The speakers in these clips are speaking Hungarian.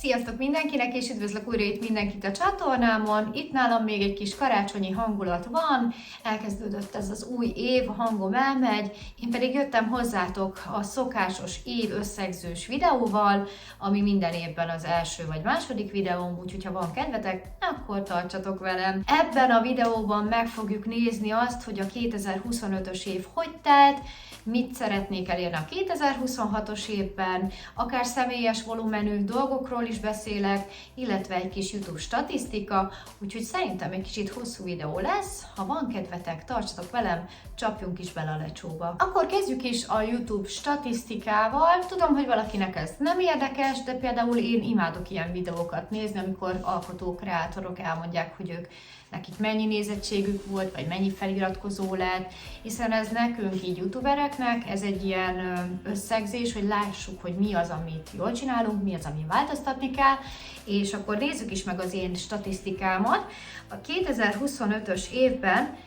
Sziasztok mindenkinek, és üdvözlök újra itt mindenkit a csatornámon. Itt nálam még egy kis karácsonyi hangulat van, elkezdődött ez az új év, a hangom elmegy, én pedig jöttem hozzátok a szokásos év összegzős videóval, ami minden évben az első vagy második videóm, úgyhogy ha van kedvetek, akkor tartsatok velem. Ebben a videóban meg fogjuk nézni azt, hogy a 2025-ös év hogy telt, mit szeretnék elérni a 2026-os évben, akár személyes volumenű dolgokról is beszélek, illetve egy kis YouTube statisztika, úgyhogy szerintem egy kicsit hosszú videó lesz. Ha van kedvetek, tartsatok velem, csapjunk is bele a lecsóba. Akkor kezdjük is a YouTube statisztikával. Tudom, hogy valakinek ez nem érdekes, de például én imádok ilyen videókat nézni, amikor alkotók, kreátorok elmondják, hogy nekik mennyi nézettségük volt, vagy mennyi feliratkozó lett, hiszen ez nekünk így youtubereknek, ez egy ilyen összegzés, hogy lássuk, hogy mi az, amit jól csinálunk, mi az, ami változtatni kell, és akkor nézzük is meg az én statisztikámat. A 2025-ös évben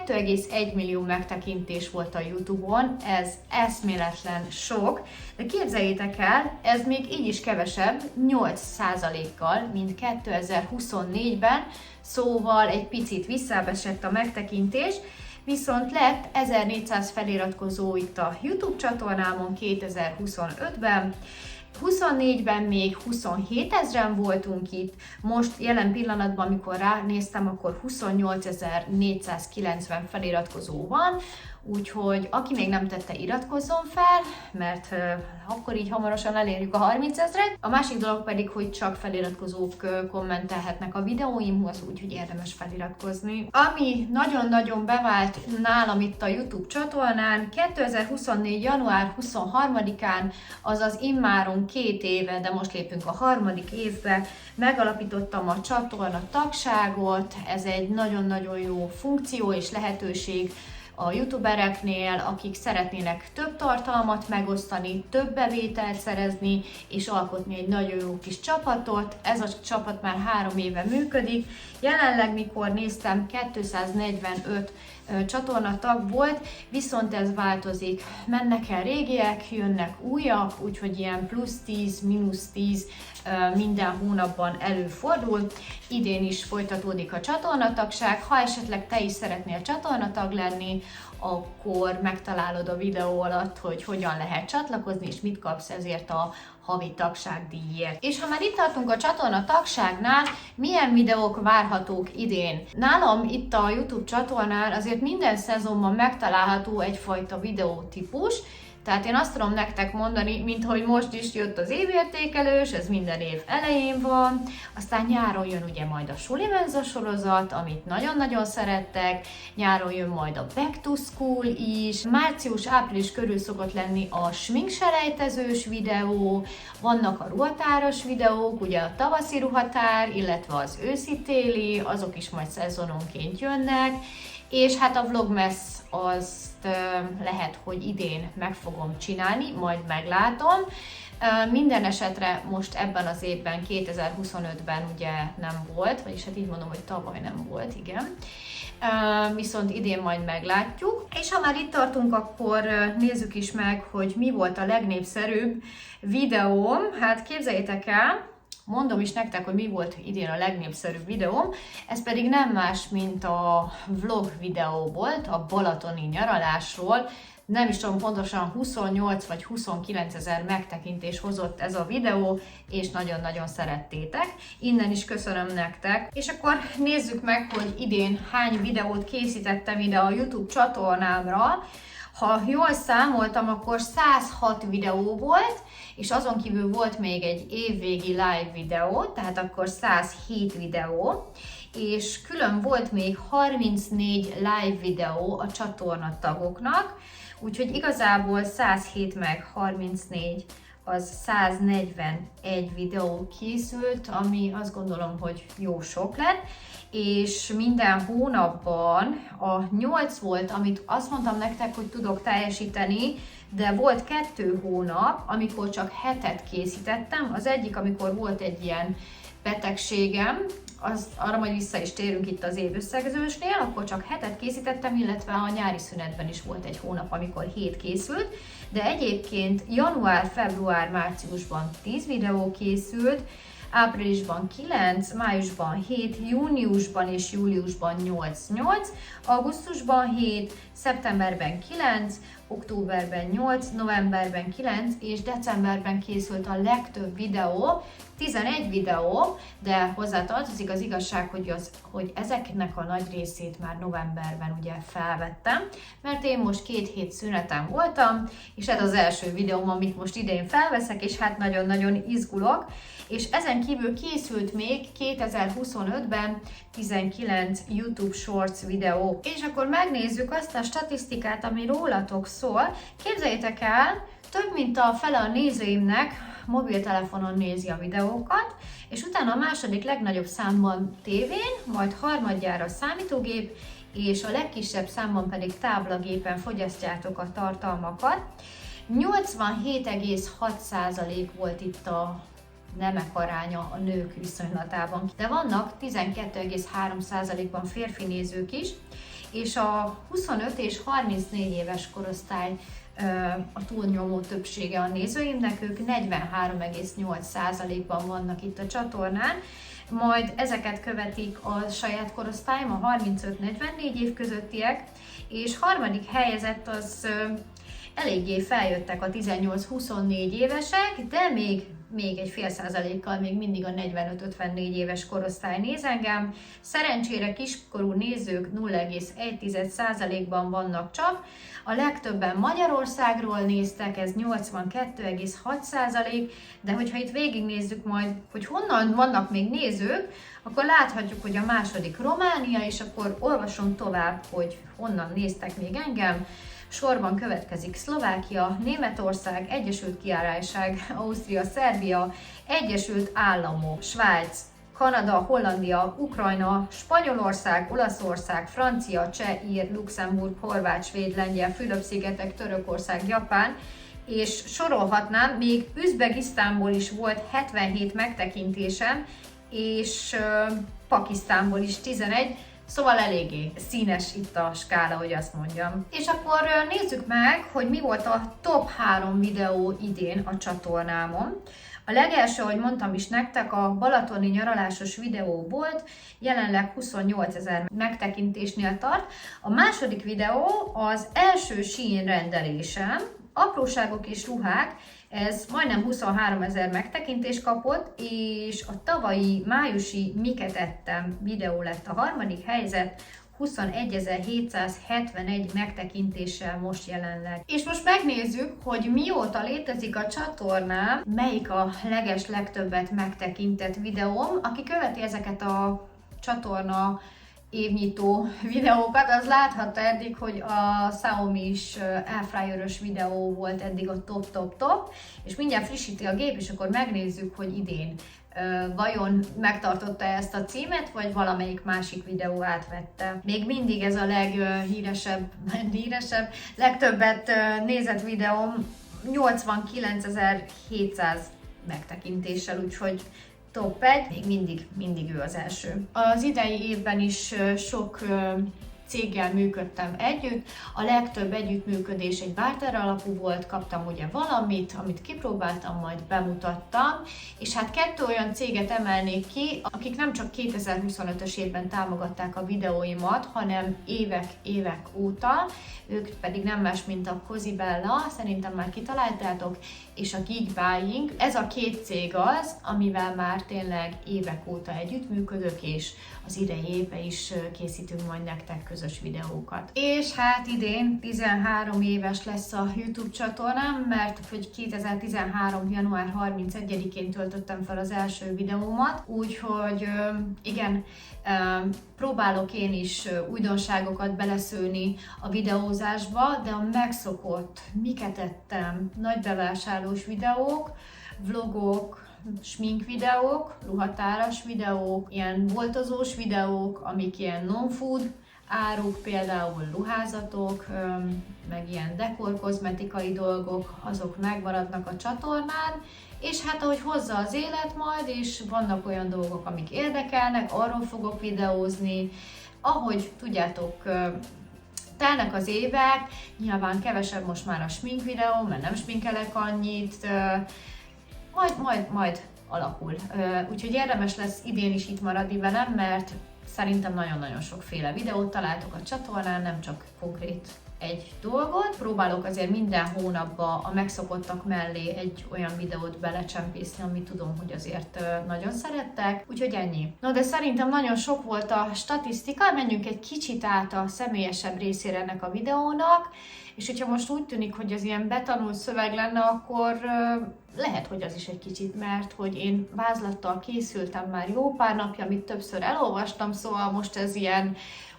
2,1 millió megtekintés volt a YouTube-on, ez eszméletlen sok, de képzeljétek el, ez még így is kevesebb, 8%-kal, mint 2024-ben, szóval egy picit visszábbesett a megtekintés, viszont lett 1400 feliratkozó itt a YouTube csatornámon 2025-ben, 24-ben még 27 000-en voltunk itt, most jelen pillanatban, amikor ránéztem, akkor 28.490 feliratkozó van, úgyhogy aki még nem tette, iratkozzon fel, mert akkor így hamarosan elérjük a 30 000-et. A másik dolog pedig, hogy csak feliratkozók kommentelhetnek a videóimhoz, úgyhogy érdemes feliratkozni. Ami nagyon-nagyon bevált nálam itt a YouTube csatornán, 2024. január 23-án, azaz immáron 2 éve, de most lépünk a harmadik évbe, megalapítottam a csatorna tagságot. Ez egy nagyon-nagyon jó funkció és lehetőség a youtubereknél, akik szeretnének több tartalmat megosztani, több bevételt szerezni, és alkotni egy nagyon jó kis csapatot. Ez a csapat már 3 éve működik. Jelenleg, mikor néztem, 245 csatornatag volt, viszont ez változik. Mennek el régiek, jönnek újak, úgyhogy ilyen plusz 10, mínusz 10 minden hónapban előfordul. Idén is folytatódik a csatornatagság. Ha esetleg te is szeretnél csatornatag lenni, akkor megtalálod a videó alatt, hogy hogyan lehet csatlakozni, és mit kapsz ezért a havi tagságdíjért. És ha már itt tartunk a csatorna tagságnál, milyen videók várhatók idén? Nálam itt a YouTube csatornán azért minden szezonban megtalálható egyfajta videótípus, tehát én azt tudom nektek mondani, mint hogy most is jött az évértékelős, ez minden év elején van, aztán nyáron jön ugye majd a Sulimenza sorozat, amit nagyon-nagyon szerettek, nyáron jön majd a Back to School is, március-április körül szokott lenni a sminkselejtezős videó, vannak a ruhatáros videók, ugye a tavaszi ruhatár, illetve az őszi-téli, azok is majd szezononként jönnek, és hát a Vlogmas azt lehet, hogy idén meg fogom csinálni, majd meglátom. Minden esetre most ebben az évben, 2025-ben ugye nem volt, vagyis hát így mondom, hogy tavaly nem volt, igen. Viszont idén majd meglátjuk. És ha már itt tartunk, akkor nézzük is meg, hogy mi volt a legnépszerűbb videóm. Hát képzeljétek el, mondom is nektek, hogy mi volt idén a legnépszerűbb videóm, ez pedig nem más, mint a vlog videó volt, a balatoni nyaralásról. Nem is tudom pontosan, 28 vagy 29 000 megtekintés hozott ez a videó, és nagyon-nagyon szerettétek. Innen is köszönöm nektek. És akkor nézzük meg, hogy idén hány videót készítettem ide a YouTube csatornámra. Ha jól számoltam, akkor 106 videó volt, és azon kívül volt még egy évvégi live videó, tehát akkor 107 videó, és külön volt még 34 live videó a csatorna tagoknak, úgyhogy igazából 107 meg 34 az 141 videó készült, ami azt gondolom, hogy jó sok lett, és minden hónapban a 8 volt, amit azt mondtam nektek, hogy tudok teljesíteni, de volt 2 hónap, amikor csak 7-et készítettem. Az egyik, amikor volt egy ilyen betegségem, arra majd vissza is térünk itt az évösszegzősnél, akkor csak 7-et készítettem, illetve a nyári szünetben is volt egy hónap, amikor 7 készült, de egyébként január, február, márciusban 10 videó készült, áprilisban 9, májusban 7, júniusban és júliusban 8, augusztusban 7, szeptemberben 9, októberben 8, novemberben 9 és decemberben készült a legtöbb videó, 11 videó, de hozzátartozik az igazság, hogy ezeknek a nagy részét már novemberben ugye felvettem, mert én most 2 hét szünetem voltam, és ez az első videóm, amit most idén felveszek, és hát nagyon-nagyon izgulok, és ezen kívül készült még 2025-ben 19 YouTube Shorts videó. És akkor megnézzük azt a statisztikát, ami rólatok szól. Képzeljétek el, több mint a fele a nézőimnek mobiltelefonon nézi a videókat, és utána a második legnagyobb számban tévén, majd harmadjára számítógép, és a legkisebb számban pedig táblagépen fogyasztjátok a tartalmakat. 87,6% volt itt a nemek aránya a nők viszonylatában, de vannak 12,3%-ban férfi nézők is, és a 25 és 34 éves korosztály a túlnyomó többsége a nézőimnek, ők 43,8%-ban vannak itt a csatornán, majd ezeket követik a saját korosztályom, a 35-44 év közöttiek, és harmadik helyezett az eléggé feljöttek a 18-24 évesek, de még egy fél százalékkal még mindig a 45-54 éves korosztály néz engem. Szerencsére kiskorú nézők 0,1%-ban vannak csak. A legtöbben Magyarországról néztek, ez 82,6%, de hogyha itt végignézzük majd, hogy honnan vannak még nézők, akkor láthatjuk, hogy a második Románia, és akkor olvasom tovább, hogy honnan néztek még engem. Sorban következik Szlovákia, Németország, Egyesült Királyság, Ausztria, Szerbia, Egyesült Államok, Svájc, Kanada, Hollandia, Ukrajna, Spanyolország, Olaszország, Francia, Cseh, Ír, Luxemburg, Horvát, Svéd, Lengyel, Fülöp-szigetek, Törökország, Japán, és sorolhatnám, még Üzbegisztánból is volt 77 megtekintésem, és Pakisztánból is 11, szóval eléggé színes itt a skála, hogy azt mondjam. És akkor nézzük meg, hogy mi volt a top 3 videó idén a csatornámon. A legelső, ahogy mondtam is nektek, a balatoni nyaralásos videó volt, jelenleg 28 000 megtekintésnél tart. A második videó az első Shein rendelésem, apróságok és ruhák, ez majdnem 23 000 megtekintést kapott, és a tavalyi májusi Miket ettem videó lett a harmadik helyzet, 21.771 megtekintéssel most jelenleg. És most megnézzük, hogy mióta létezik a csatornám, melyik a legtöbbet megtekintett videóm. Aki követi ezeket a csatorna évnyitó videókat, az láthatta eddig, hogy a Xiaomi-s airfryer-ös videó volt eddig a top, és mindjárt frissíti a gép, és akkor megnézzük, hogy idén vajon megtartotta ezt a címet, vagy valamelyik másik videó átvette. Még mindig ez a leghíresebb, legtöbbet nézett videóm 89.700 megtekintéssel, úgyhogy top 1, még mindig ő az első. Az idei évben is sok céggel működtem együtt, a legtöbb együttműködés egy barter alapú volt, kaptam ugye valamit, amit kipróbáltam, majd bemutattam, és hát 2 olyan céget emelnék ki, akik nem csak 2025-ös évben támogatták a videóimat, hanem évek óta, ők pedig nem más, mint a Cozibella, szerintem már kitaláltátok, és a Geekbuying. Ez a 2 cég az, amivel már tényleg évek óta együttműködök, és az idei évben is készítünk majd nektek közös videókat. És hát idén 13 éves lesz a YouTube csatornám, mert hogy 2013. január 31-én töltöttem fel az első videómat, úgyhogy igen, próbálok én is újdonságokat beleszőni a videózásba, de a megszokott, miket ettem, nagy bevásárlós videók, vlogok, smink videók, ruhatáras videók, ilyen boltozós videók, amik ilyen non-food áruk, például ruházatok, meg ilyen dekor kozmetikai dolgok, azok megmaradnak a csatornán, és hát ahogy hozza az élet majd, és vannak olyan dolgok, amik érdekelnek, arról fogok videózni, ahogy tudjátok, telnek az évek, nyilván kevesebb most már a smink videó, mert nem sminkelek annyit, majd alakul. Úgyhogy érdemes lesz idén is itt maradni velem, mert szerintem nagyon-nagyon sokféle videót találtok a csatornán, nem csak konkrét egy dolgot. Próbálok azért minden hónapban a megszokottak mellé egy olyan videót belecsempészni, amit tudom, hogy azért nagyon szerettek. Úgyhogy ennyi. No, de szerintem nagyon sok volt a statisztika, menjünk egy kicsit át a személyesebb részére ennek a videónak, és hogyha most úgy tűnik, hogy az ilyen betanult szöveg lenne, akkor lehet, hogy az is egy kicsit, mert hogy én vázlattal készültem már jó pár napja, amit többször elolvastam, szóval most ez ilyen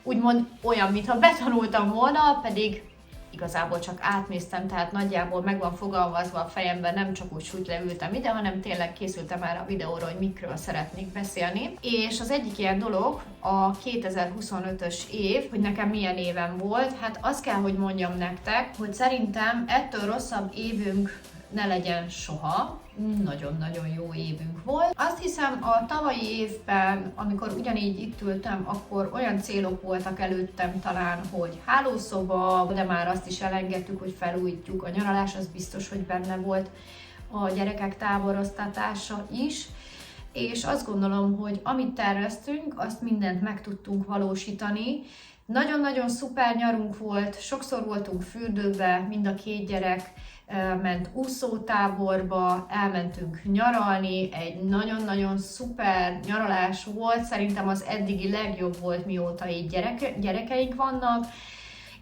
úgymond olyan, mintha betanultam volna, pedig igazából csak átnéztem, tehát nagyjából meg van fogalmazva a fejemben, nem csak úgy leültem ide, hanem tényleg készültem már a videóra, hogy mikről szeretnék beszélni. És az egyik ilyen dolog a 2025-ös év, hogy nekem milyen évem volt, hát azt kell, hogy mondjam nektek, hogy szerintem ettől rosszabb évünk ne legyen soha. Nagyon-nagyon jó évünk volt. Azt hiszem, a tavalyi évben, amikor ugyanígy itt ültem, akkor olyan célok voltak előttem talán, hogy hálószoba, de már azt is elengedtük, hogy felújítjuk. A nyaralás az biztos, hogy benne volt, a gyerekek táboroztatása is. És azt gondolom, hogy amit terveztünk, azt mindent meg tudtunk valósítani. Nagyon-nagyon szuper nyarunk volt, sokszor voltunk fürdőbe, mind a két gyerek ment úszótáborba, elmentünk nyaralni, egy nagyon-nagyon szuper nyaralás volt, szerintem az eddigi legjobb volt, mióta így gyerekeink vannak,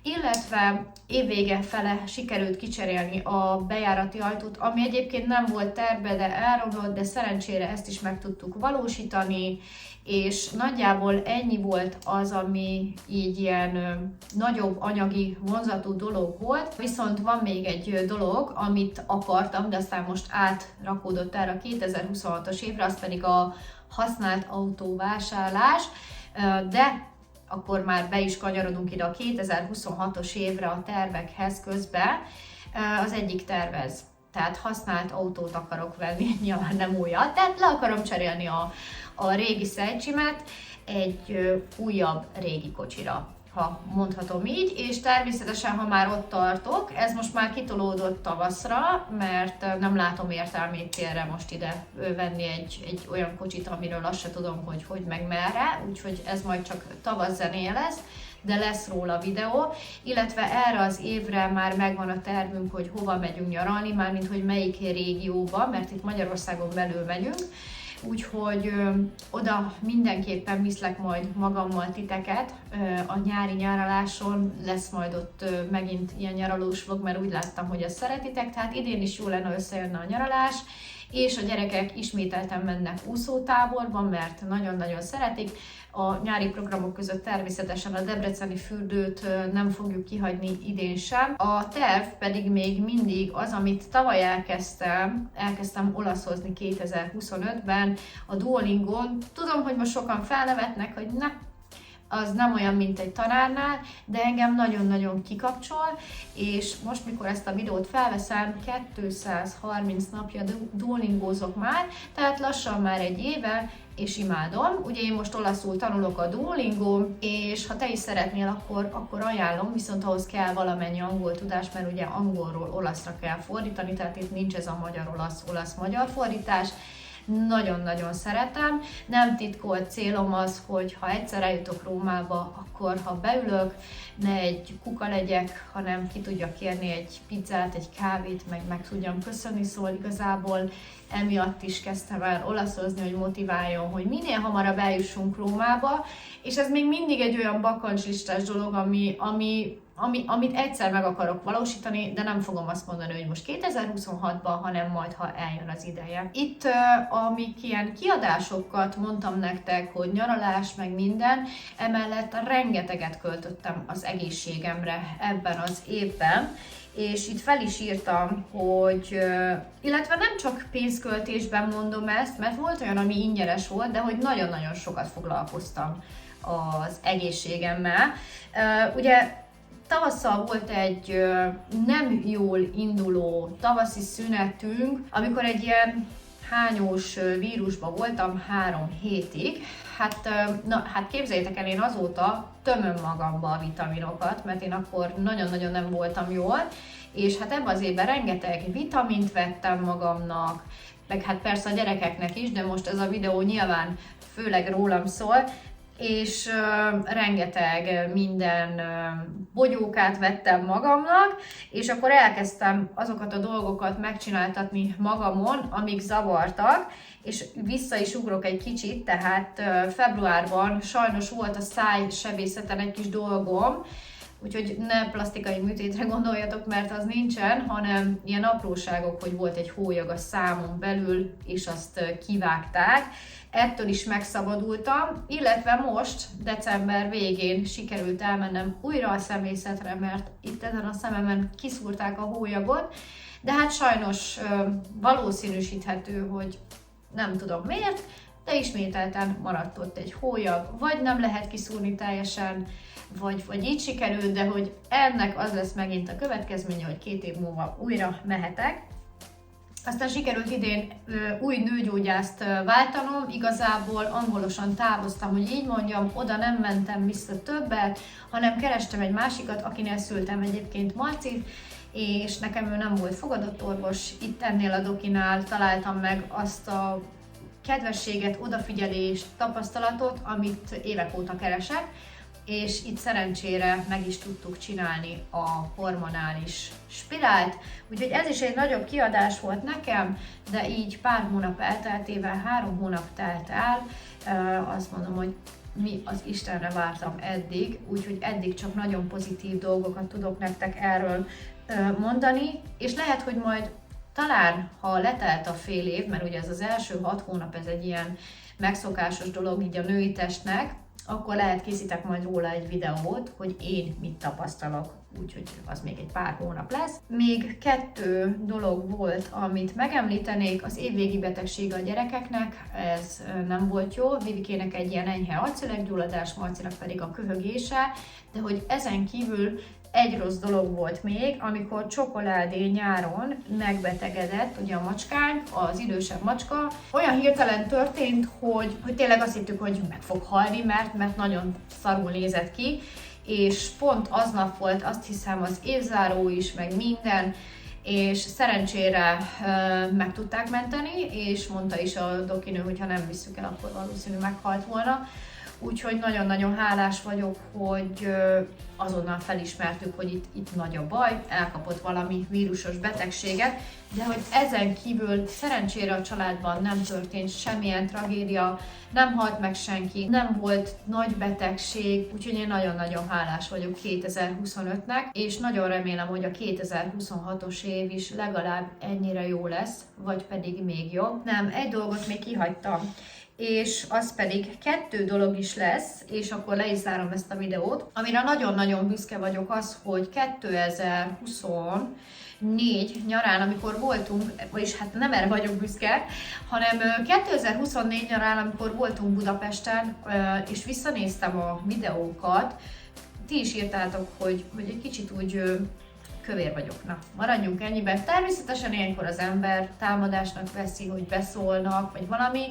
illetve évvége fele sikerült kicserélni a bejárati ajtót, ami egyébként nem volt terve, de elromlott, de szerencsére ezt is meg tudtuk valósítani, és nagyjából ennyi volt az, ami így ilyen nagyobb anyagi vonzatú dolog volt. Viszont van még egy dolog, amit akartam, de aztán most átrakódott erre a 2026-os évre, az pedig a használt autóvásárlás, de akkor már be is kanyarodunk ide a 2026-os évre a tervekhez közben. Az egyik tervez. Tehát használt autót akarok venni, nyilván nem újat, tehát le akarom cserélni a régi Szejcsimet egy újabb régi kocsira, ha mondhatom így, és természetesen, ha már ott tartok, ez most már kitolódott tavaszra, mert nem látom értelmét télre most ide venni egy olyan kocsit, amiről azt se tudom, hogy meg merre, úgyhogy ez majd csak tavasz zenéje lesz, de lesz róla videó, illetve erre az évre már megvan a tervünk, hogy hova megyünk nyaralni, mármint hogy melyik régióba, mert itt Magyarországon belül megyünk, úgyhogy oda mindenképpen viszlek majd magammal titeket a nyári nyaraláson, lesz majd ott megint ilyen nyaralós vlog, mert úgy láttam, hogy ezt szeretitek, tehát idén is jó lenne összejönne a nyaralás, és a gyerekek ismételten mennek úszótáborba, mert nagyon-nagyon szeretik. A nyári programok között természetesen a debreceni fürdőt nem fogjuk kihagyni idén sem. A terv pedig még mindig az, amit tavaly elkezdtem olaszozni 2025-ben a Duolingon. Tudom, hogy most sokan felnevetnek, hogy az nem olyan, mint egy tanárnál, de engem nagyon-nagyon kikapcsol, és most, mikor ezt a videót felveszem, 230 napja duolingózok már, tehát lassan már egy éve, és imádom. Ugye én most olaszul tanulok a Duolingón, és ha te is szeretnél, akkor ajánlom, viszont ahhoz kell valamennyi angol tudás, mert ugye angolról olaszra kell fordítani, tehát itt nincs ez a magyar-olasz, olasz-magyar fordítás. Nagyon-nagyon szeretem. Nem titkolt célom az, hogy ha egyszer eljutok Rómába, akkor ha beülök, ne egy kuka legyek, hanem ki tudjak kérni egy pizzát, egy kávét, meg tudjam köszönni, szóval igazából emiatt is kezdtem el olaszozni, hogy motiváljon, hogy minél hamarabb eljussunk Rómába, és ez még mindig egy olyan bakancslistás dolog, amit egyszer meg akarok valósítani, de nem fogom azt mondani, hogy most 2026-ban, hanem majd, ha eljön az ideje. Itt, amik ilyen kiadásokat mondtam nektek, hogy nyaralás, meg minden, emellett rengeteget költöttem az egészségemre ebben az évben, és itt fel is írtam, hogy, illetve nem csak pénzköltésben mondom ezt, mert volt olyan, ami ingyenes volt, de hogy nagyon-nagyon sokat foglalkoztam az egészségemmel. Ugye tavasszal volt egy nem jól induló tavaszi szünetünk, amikor egy ilyen hányós vírusban voltam 3 hétig. Hát képzeljétek el, én azóta tömöm magamba a vitaminokat, mert én akkor nagyon-nagyon nem voltam jól, és hát ebben az évben rengeteg vitamint vettem magamnak, meg hát persze a gyerekeknek is, de most ez a videó nyilván főleg rólam szól, és rengeteg minden bogyókát vettem magamnak, és akkor elkezdtem azokat a dolgokat megcsináltatni magamon, amik zavartak, és vissza is ugrok egy kicsit, tehát februárban sajnos volt a szájsebészeten egy kis dolgom, úgyhogy ne plastikai műtétre gondoljatok, mert az nincsen, hanem ilyen apróságok, hogy volt egy hólyag a számon belül, és azt kivágták. Ettől is megszabadultam, illetve most, december végén sikerült elmennem újra a szemészetre, mert itt ezen a szememen kiszúrták a hólyagot, de hát sajnos valószínűsíthető, hogy nem tudom miért, de ismételten maradt ott egy hólyag, vagy nem lehet kiszúrni teljesen, vagy így sikerült, de hogy ennek az lesz megint a következménye, hogy 2 év múlva újra mehetek. Aztán sikerült idén új nőgyógyászt váltanom, igazából angolosan távoztam, hogy így mondjam, oda nem mentem vissza többet, hanem kerestem egy másikat, akinél szültem egyébként Marcit, és nekem ő nem volt fogadott orvos, itt ennél a dokinál találtam meg azt a kedvességet, odafigyelést, tapasztalatot, amit évek óta keresek, és itt szerencsére meg is tudtuk csinálni a hormonális spirált, úgyhogy ez is egy nagyobb kiadás volt nekem, de így pár hónap elteltével, 3 hónap telt el, azt mondom, hogy mi az Istenre vártam eddig, úgyhogy eddig csak nagyon pozitív dolgokat tudok nektek erről mondani, és lehet, hogy majd talán, ha letelt a fél év, mert ugye ez az első 6 hónap, ez egy ilyen megszokásos dolog így a női testnek, akkor lehet készítek majd róla egy videót, hogy én mit tapasztalok, úgyhogy az még egy pár hónap lesz. Még 2 dolog volt, amit megemlítenék, az évvégi betegség a gyerekeknek, ez nem volt jó, Vivikének egy ilyen enyhe arcszöleggyulladás, Marcinak pedig a köhögése, de hogy ezen kívül egy rossz dolog volt még, amikor Csokoládé nyáron megbetegedett, ugye a macskánk, az idősebb macska. Olyan hirtelen történt, hogy tényleg azt hittük, hogy meg fog halni, mert nagyon szarul nézett ki, és pont aznap volt, azt hiszem, az évzáró is, meg minden, és szerencsére meg tudták menteni, és mondta is a dokinő, hogy ha nem visszük el, akkor valószínű meghalt volna. Úgyhogy nagyon-nagyon hálás vagyok, hogy azonnal felismertük, hogy itt nagy a baj, elkapott valami vírusos betegséget, de hogy ezen kívül szerencsére a családban nem történt semmilyen tragédia, nem halt meg senki, nem volt nagy betegség, úgyhogy én nagyon-nagyon hálás vagyok 2025-nek, és nagyon remélem, hogy a 2026-os év is legalább ennyire jó lesz, vagy pedig még jobb. Nem, egy dolgot még kihagytam, és az pedig 2 dolog is lesz, és akkor le is zárom ezt a videót. Amire nagyon-nagyon büszke vagyok az, hogy 2024 nyarán, amikor voltunk, vagyis hát nem erre vagyok büszke, hanem 2024 nyarán, amikor voltunk Budapesten, és visszanéztem a videókat, ti is írtátok, hogy egy kicsit úgy kövér vagyok. Na, maradjunk ennyiben. Természetesen ilyenkor az ember támadásnak veszi, hogy beszólnak, vagy valami,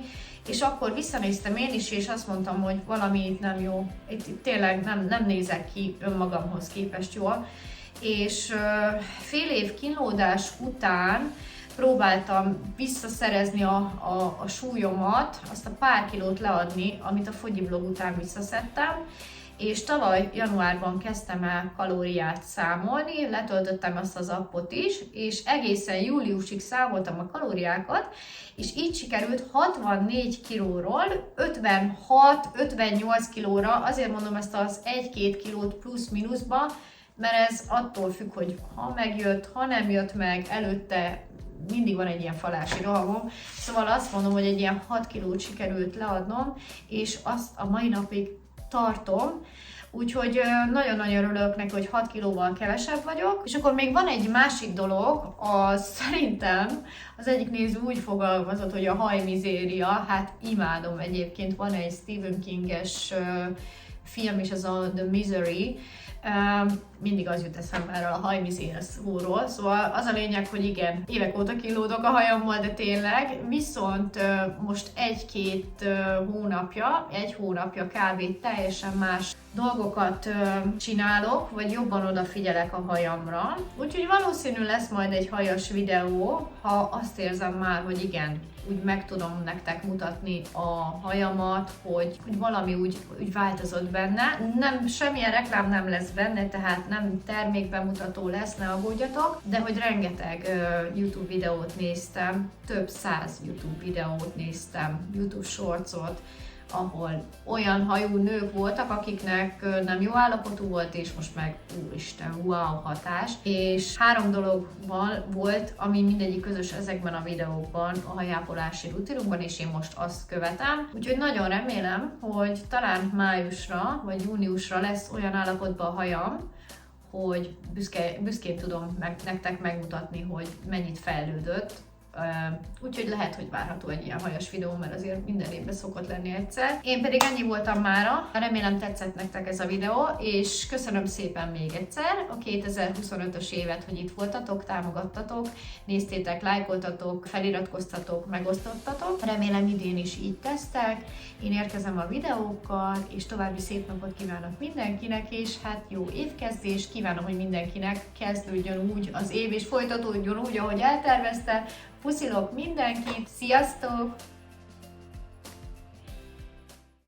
és akkor visszanéztem én is, és azt mondtam, hogy valami itt nem jó. Itt tényleg nem nézek ki önmagamhoz képest jól. És fél év kínlódás után próbáltam visszaszerezni a súlyomat, azt a pár kilót leadni, amit a fogyiblog után visszaszedtem, és tavaly januárban kezdtem el kalóriát számolni, letöltöttem azt az appot is, és egészen júliusig számoltam a kalóriákat, és így sikerült 64 kilóról 56-58 kilóra, azért mondom ezt az 1-2 kilót plusz-minuszba, mert ez attól függ, hogy ha megjött, ha nem jött meg, előtte mindig van egy ilyen falási rohamom, szóval azt mondom, hogy egy ilyen 6 kilót sikerült leadnom, és azt a mai napig tartom, úgyhogy nagyon-nagyon örülök neki, hogy 6 kilóval kevesebb vagyok. És akkor még van egy másik dolog, az szerintem az egyik néző úgy fogalmazott, hogy a hajmizéria, hát imádom egyébként, van egy Stephen King-es film is, az a The Misery, mindig az jut eszembe erről a hajmizéria szóról, szóval az a lényeg, hogy igen, évek óta kínlódok a hajammal, de tényleg, viszont most 1 hónapja kb. Teljesen más dolgokat csinálok, vagy jobban odafigyelek a hajamra. Úgyhogy valószínű lesz majd egy hajas videó, ha azt érzem már, hogy igen, úgy meg tudom nektek mutatni a hajamat, hogy valami úgy változott benne. Nem, semmilyen reklám nem lesz benne, tehát nem termékbemutató lesz, ne aggódjatok, de hogy rengeteg YouTube videót néztem, több 100 YouTube videót néztem, YouTube shortsot, ahol olyan hajú nők voltak, akiknek nem jó állapotú volt, és most meg úristen, wow hatás. És 3 dolog volt, ami mindegyik közös ezekben a videókban, a hajápolási rutinunkban, és én most azt követem. Úgyhogy nagyon remélem, hogy talán májusra vagy júniusra lesz olyan állapotban a hajam, hogy büszkén tudom nektek megmutatni, hogy mennyit fejlődött. Úgyhogy lehet, hogy várható egy ilyen hajas videó, mert azért minden évben szokott lenni egyszer. Én pedig ennyi voltam mára, remélem tetszett nektek ez a videó, és köszönöm szépen még egyszer a 2025-ös évet, hogy itt voltatok, támogattatok, néztétek, lájkoltatok, feliratkoztatok, megosztottatok. Remélem idén is így tesztek. Én érkezem a videókkal, és további szép napot kívánok mindenkinek, és hát jó évkezdés, kívánom, hogy mindenkinek kezdődjön úgy az év, és folytatódjon úgy, ahogy eltervezte. Puszilok mindenkit, sziasztok!